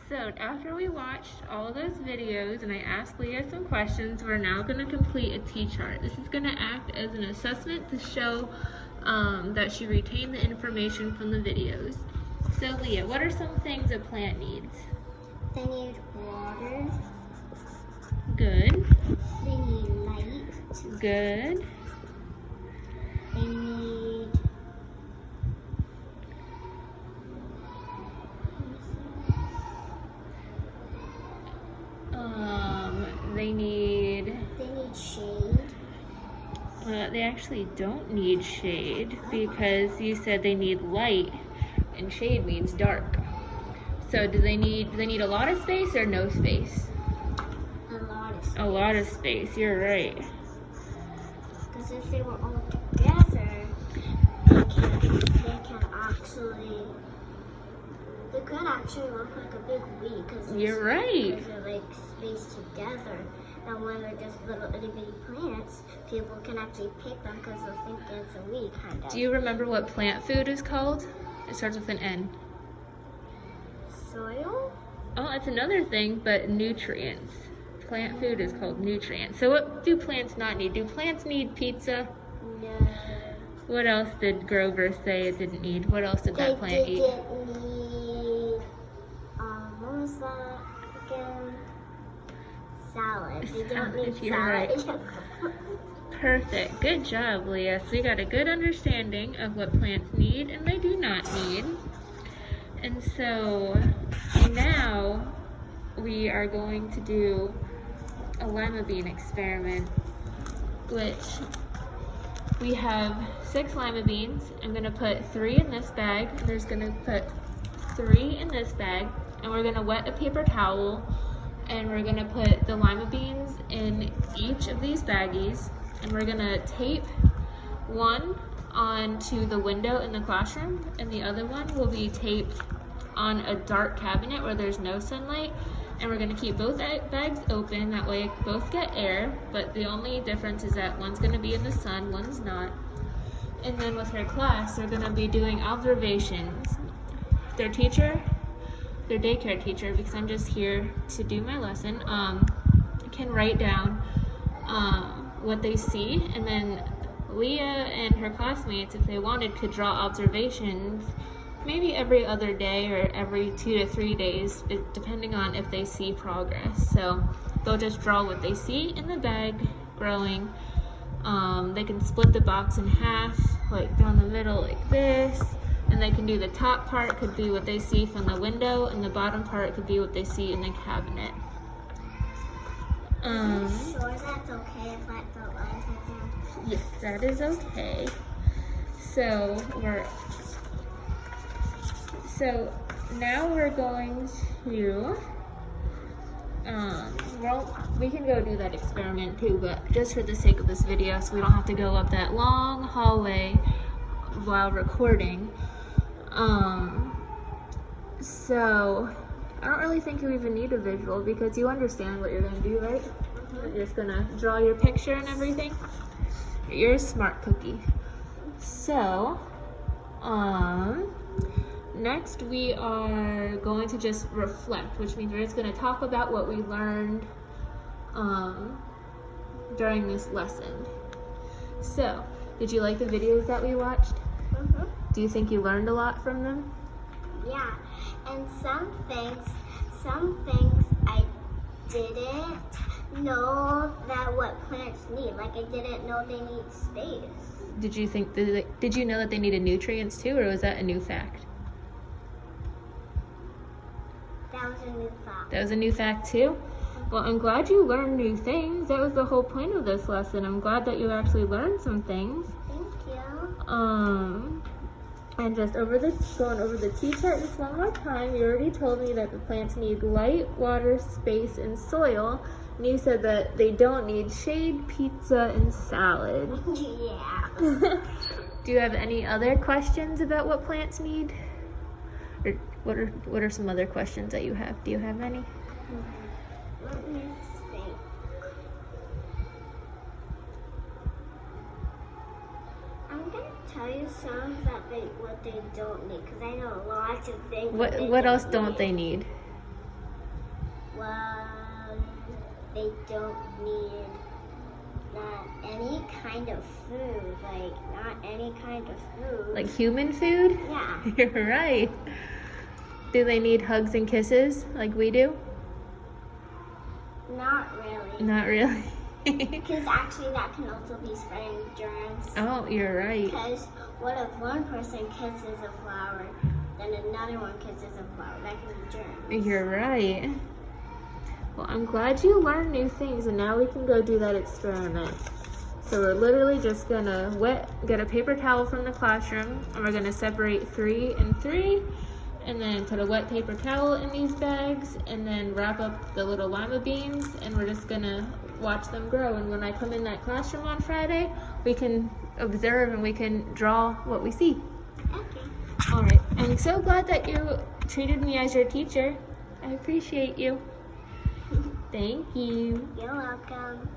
So after we watched all of those videos and I asked Leah some questions, we're now going to complete a T-chart. This is going to act as an assessment to show that she retained the information from the videos. So Leah, what are some things a plant needs? They need water. Good. They need light. Good. They need They need shade. They actually don't need shade because you said they need light, and shade means dark. So do they need a lot of space or no space? A lot of space. A lot of space, you're right. Because if they were all together, they could actually look like a big weed. You're right. Because they're like spaced together. And when they're just little itty bitty plants, people can actually pick them because they'll think it's a weed kind of. Do you remember what plant food is called? It starts with an N. Soil? Oh, that's another thing, but nutrients. Plant food is called nutrients. So what do plants not need? Do plants need pizza? No. What else did Grover say it didn't need? What else did that plant eat? They didn't need, what was that again? Salad. They don't need You're salad. Right. Perfect. Good job, Leah. So you got a good understanding of what plants need and they do not need. And so now we are going to do a lima bean experiment, which we have 6 lima beans. I'm going to put 3 in this bag. There's going to put 3 in this bag, and we're going to wet a paper towel, and we're going to put the lima beans in each of these baggies, and we're going to tape one onto the window in the classroom, and the other one will be taped on a dark cabinet where there's no sunlight. And we're going to keep both bags open, that way both get air, but the only difference is that one's going to be in the sun, one's not. And then with her class, they're going to be doing observations. Their teacher, their daycare teacher, because I'm just here to do my lesson, can write down what they see, and then Leah and her classmates, if they wanted, could draw observations maybe every other day or every 2 to 3 days, depending on if they see progress. So they'll just draw what they see in the bag growing. They can split the box in half, like down the middle like this, and they can do the top part could be what they see from the window, and the bottom part could be what they see in the cabinet. Are you sure that's okay if I put light down? Yes, that is okay. So now we're going to, we can go do that experiment too, but just for the sake of this video, so we don't have to go up that long hallway while recording. So I don't really think you even need a visual because you understand what you're going to do, right? You're just going to draw your picture and everything. You're a smart cookie. So, next we are going to just reflect, which means we're just going to talk about what we learned during this lesson. So, did you like the videos that we watched? Mm-hmm. Do you think you learned a lot from them? Yeah, and some things I didn't know that what plants need. Like I didn't know they need space. Did you know that they needed nutrients too, or was that a new fact? That was a new fact. That was a new fact too? Well, I'm glad you learned new things. That was the whole point of this lesson. I'm glad that you actually learned some things. Thank you. And just going over the T-chart just one more time, you already told me that the plants need light, water, space, and soil. And you said that they don't need shade, pizza, and salad. Yeah. Do you have any other questions about what plants need? Or what are some other questions that you have? Do you have any? Let me think. I'm gonna tell you some what they don't need, because I know lots of things. What else don't they need? Well, they don't need not any kind of food, like not any kind of food. Like human food? Yeah. You're right. Do they need hugs and kisses like we do? Not really. Not really. Because actually that can also be spreading germs. Oh, you're right. Because what if one person kisses a flower, then another one kisses a flower? That can be germs. You're right. Well, I'm glad you learned new things, and now we can go do that experiment. So we're literally just gonna get a paper towel from the classroom, and we're gonna separate 3 and 3, and then put a wet paper towel in these bags, and then wrap up the little lima beans, and we're just gonna watch them grow. And when I come in that classroom on Friday, we can observe and we can draw what we see. Okay. All right. I'm so glad that you treated me as your teacher. I appreciate you. Thank you. You're welcome.